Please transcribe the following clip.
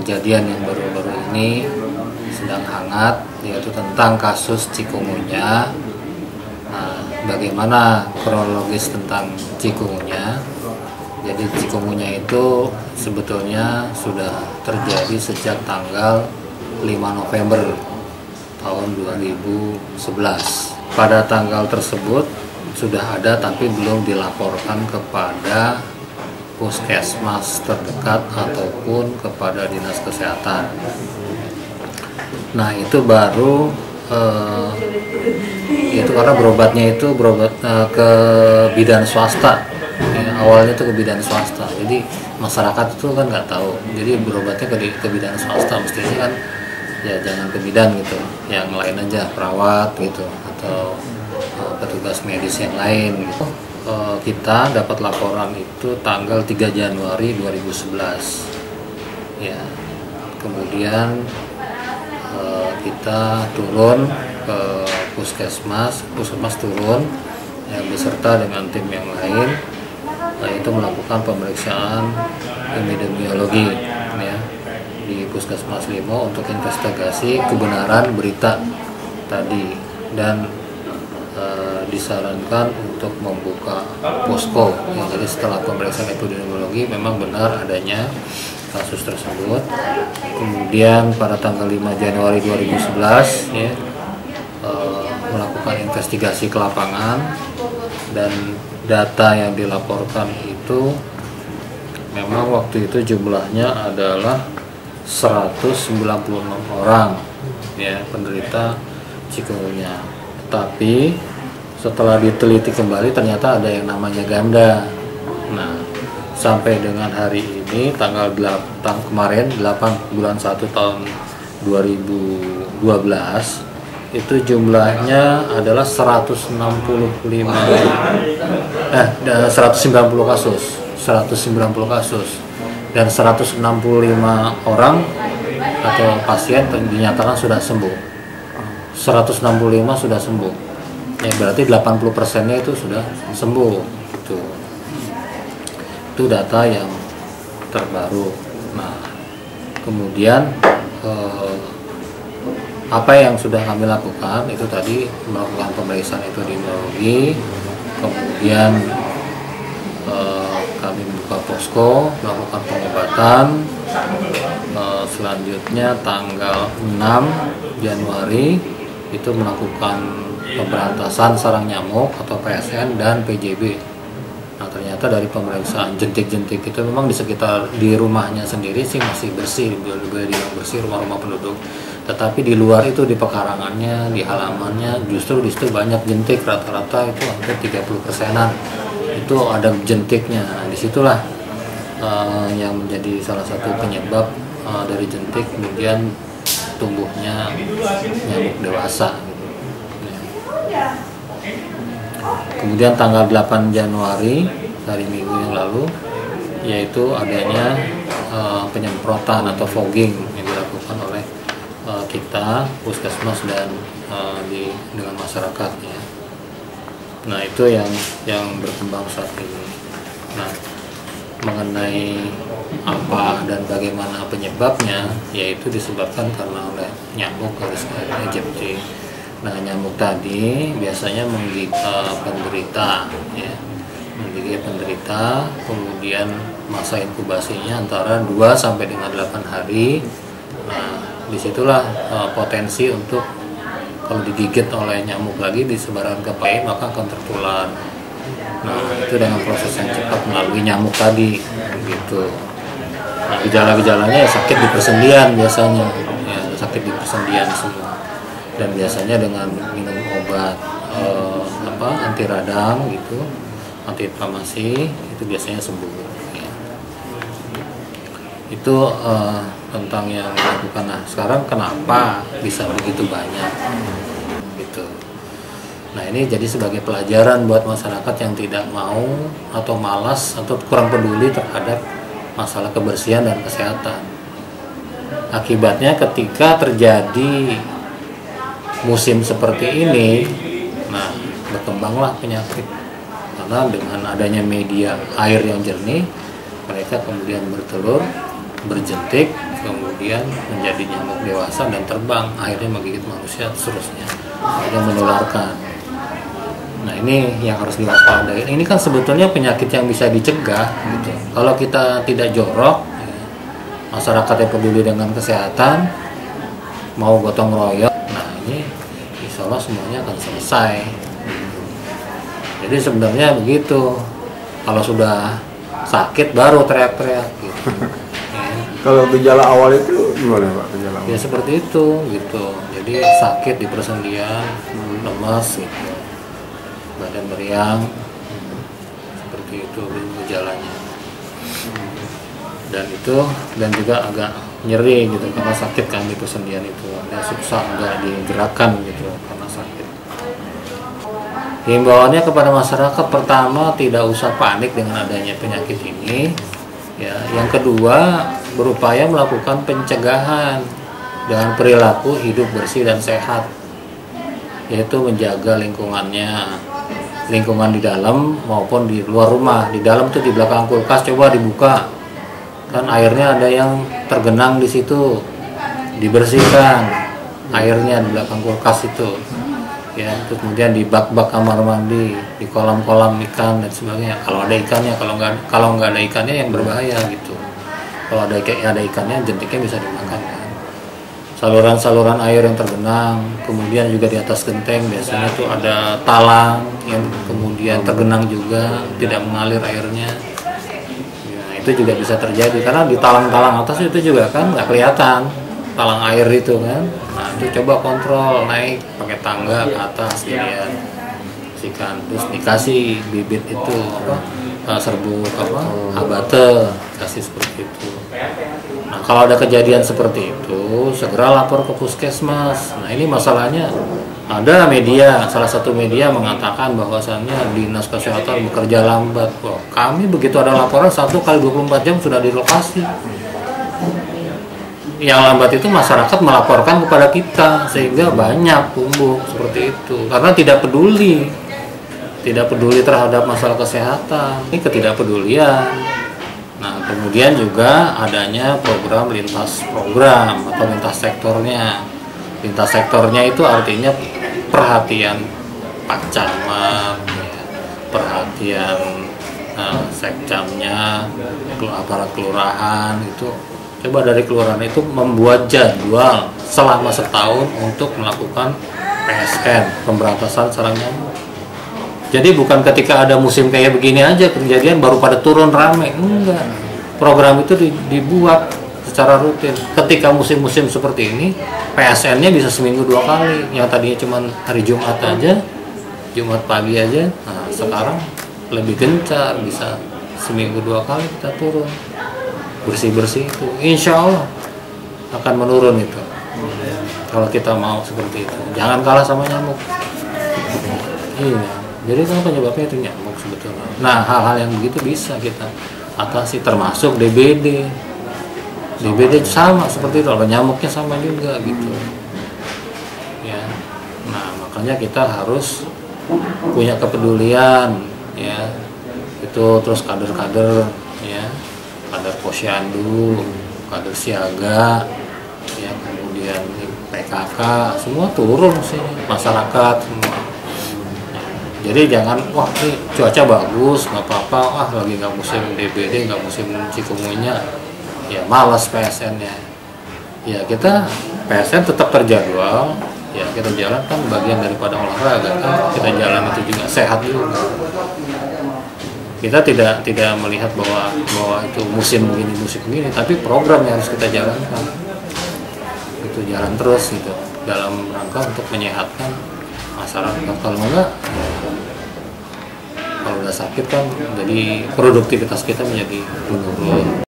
kejadian yang baru-baru ini sedang hangat, yaitu tentang kasus cikungunya. Nah, bagaimana kronologis tentang cikungunya? Jadi cikungunya itu sebetulnya sudah terjadi sejak tanggal 5 November tahun 2011. Pada tanggal tersebut sudah ada tapi belum dilaporkan kepada puskesmas terdekat ataupun kepada dinas kesehatan. Nah, itu baru itu karena berobat ke bidan swasta. Ya, awalnya itu ke bidan swasta. Jadi masyarakat itu kan nggak tahu. Jadi berobatnya ke bidan swasta, mestinya kan ya jangan ke bidan gitu, yang lain aja, perawat gitu atau petugas medis yang lain gitu. Kita dapat laporan itu tanggal 3 Januari 2011 ya. Kemudian kita turun ke puskesmas turun ya, beserta dengan tim yang lain, yaitu melakukan pemeriksaan epidemiologi ya di Puskesmas Limo untuk investigasi kebenaran berita tadi, dan disarankan untuk membuka posko ya. Jadi setelah pemeriksaan epidemiologi memang benar adanya kasus tersebut. Kemudian pada tanggal 5 Januari 2011 ya, melakukan investigasi ke lapangan, dan data yang dilaporkan itu memang waktu itu jumlahnya adalah 196 orang ya penderita cikungunya. Tapi setelah diteliti kembali ternyata ada yang namanya ganda. Nah, sampai dengan hari ini tanggal 8 kemarin 8 bulan 1 tahun 2012 itu jumlahnya adalah 190 kasus dan 165 orang atau pasien dinyatakan sudah sembuh. 165 sudah sembuh ya, berarti 80%-nya itu sudah sembuh gitu. Itu data yang terbaru. Nah, kemudian apa yang sudah kami lakukan itu tadi melakukan pemeriksaan epidemiologi, kemudian kami membuka posko, melakukan pengobatan. Selanjutnya tanggal 6 Januari itu melakukan pemberantasan sarang nyamuk atau PSN dan PJB. Nah, ternyata dari pemeriksaan jentik-jentik itu memang di rumahnya sendiri sih masih bersih, boleh dibilang bersih rumah-rumah penduduk. Tetapi di luar itu, di pekarangannya, di halamannya justru banyak jentik, rata-rata itu hampir 30%-an itu ada jentiknya. Nah, disitulah yang menjadi salah satu penyebab dari jentik kemudian tumbuhnya nyamuk dewasa gitu. Kemudian tanggal 8 Januari hari Minggu yang lalu, yaitu adanya penyemprotan atau fogging yang dilakukan oleh kita puskesmas dan dengan masyarakat ya. Nah, itu yang berkembang saat ini. Nah, mengenai apa dan bagaimana penyebabnya, yaitu disebabkan karena oleh nyamuk Aegypti. Nah, nyamuk tadi biasanya menggigit penderita ya, kemudian masa inkubasinya antara 2 sampai dengan 8 hari. Nah, disitulah potensi untuk kalau digigit oleh nyamuk lagi disebarkan ke pain maka akan tertular. Nah, itu dengan proses yang cepat melalui nyamuk tadi gitu. Nah, gejala-gejalanya ya sakit di persendian biasanya ya, sakit di persendian semua, dan biasanya dengan minum obat anti radang gitu, anti inflamasi, itu biasanya sembuh ya. Itu tentang yang dilakukan. Nah, sekarang kenapa bisa begitu banyak gitu. Nah, ini jadi sebagai pelajaran buat masyarakat yang tidak mau atau malas atau kurang peduli terhadap masalah kebersihan dan kesehatan. Akibatnya ketika terjadi musim seperti ini, nah berkembanglah penyakit. Karena dengan adanya media air yang jernih, mereka kemudian bertelur, berjentik, kemudian menjadi nyamuk dewasa dan terbang, akhirnya menggigit manusia, seterusnya akhirnya menularkan. Nah ini yang harus diwaspadai. Ini kan sebetulnya penyakit yang bisa dicegah gitu. Kalau kita tidak jorok, ya, masyarakat yang peduli dengan kesehatan, mau gotong royong, nah ini insya Allah semuanya akan selesai. Jadi sebenarnya begitu. Kalau sudah sakit baru teriak-teriak gitu. Ya. Kalau gejala awal itu gimana Pak, gejala awal? Ya seperti itu gitu. Jadi sakit di persendian, lemas gitu, badan meriang, seperti itu gejalanya. Dan juga agak nyeri gitu karena sakit kan di persendian itu, ada susah nggak digerakkan gitu karena sakit. Himbauannya kepada masyarakat, pertama tidak usah panik dengan adanya penyakit ini. Ya, yang kedua berupaya melakukan pencegahan dengan perilaku hidup bersih dan sehat, yaitu menjaga lingkungannya, lingkungan di dalam maupun di luar rumah. Di dalam tuh di belakang kulkas coba dibuka, kan airnya ada yang tergenang di situ, dibersihkan airnya di belakang kulkas itu. Ya, terus kemudian di bak-bak kamar mandi, di kolam-kolam ikan dan sebagainya. Kalau ada ikannya, kalau nggak ada ikannya yang berbahaya gitu. Kalau ada ikannya, jentiknya bisa dimakan kan. Saluran-saluran air yang tergenang, kemudian juga di atas genteng biasanya tuh ada talang yang kemudian tergenang juga, tidak mengalir airnya. Ya, itu juga bisa terjadi karena di talang-talang atas itu juga kan nggak kelihatan talang air itu kan. Nah itu coba kontrol, naik pakai tangga ke atas dilihat, terus dikasih bibit itu serbuk abate, kasih seperti itu. Nah kalau ada kejadian seperti itu segera lapor ke puskesmas. Nah ini masalahnya ada media, salah satu media mengatakan bahwasannya dinas kesehatan bekerja lambat. Wah, kami begitu ada laporan 1 kali 24 jam sudah di lokasi. Yang lambat itu masyarakat melaporkan kepada kita sehingga banyak tumbuh seperti itu karena tidak peduli terhadap masalah kesehatan. Ini ketidakpedulian. Nah kemudian juga adanya program lintas sektornya. Lintas sektornya itu artinya perhatian Pak Camat, ya, perhatian sekcamnya, aparat kelurahan itu. Coba dari kelurahan itu membuat jadwal selama setahun untuk melakukan PSN, pemberantasan sarang nyamuk. Jadi bukan ketika ada musim kayak begini aja kejadian baru pada turun rame, enggak. Program itu dibuat secara rutin. Ketika musim-musim seperti ini, PSN-nya bisa seminggu 2 kali. Yang tadinya cuma hari Jumat aja, Jumat pagi aja. Nah, sekarang lebih gencar, bisa seminggu 2 kali kita turun. Bersih-bersih itu insya Allah akan menurun itu kalau kita mau seperti itu, jangan kalah sama nyamuk. Iya, jadi kan penyebabnya itu nyamuk sebetulnya. Nah hal-hal yang begitu bisa kita atasi, termasuk DBD sama seperti itu, kalau nyamuknya sama juga gitu ya. Nah makanya kita harus punya kepedulian ya, itu terus kader-kader ya, kader posyandu, kader siaga, ya kemudian PKK, semua turun sih, masyarakat semua. Jadi jangan wah ini cuaca bagus nggak apa-apa, wah lagi nggak musim DBD, nggak musim cikungunya, ya malas PSN-nya. Ya kita PSN tetap terjadwal, ya kita jalan kan bagian daripada olahraga kan, kita jalan itu juga sehat juga. Kita tidak melihat bahwa itu musim begini, tapi program yang harus kita jalankan itu jalan terus gitu dalam rangka untuk menyehatkan masyarakat. Kalau enggak, kalau udah sakit kan jadi produktivitas kita menjadi menurun.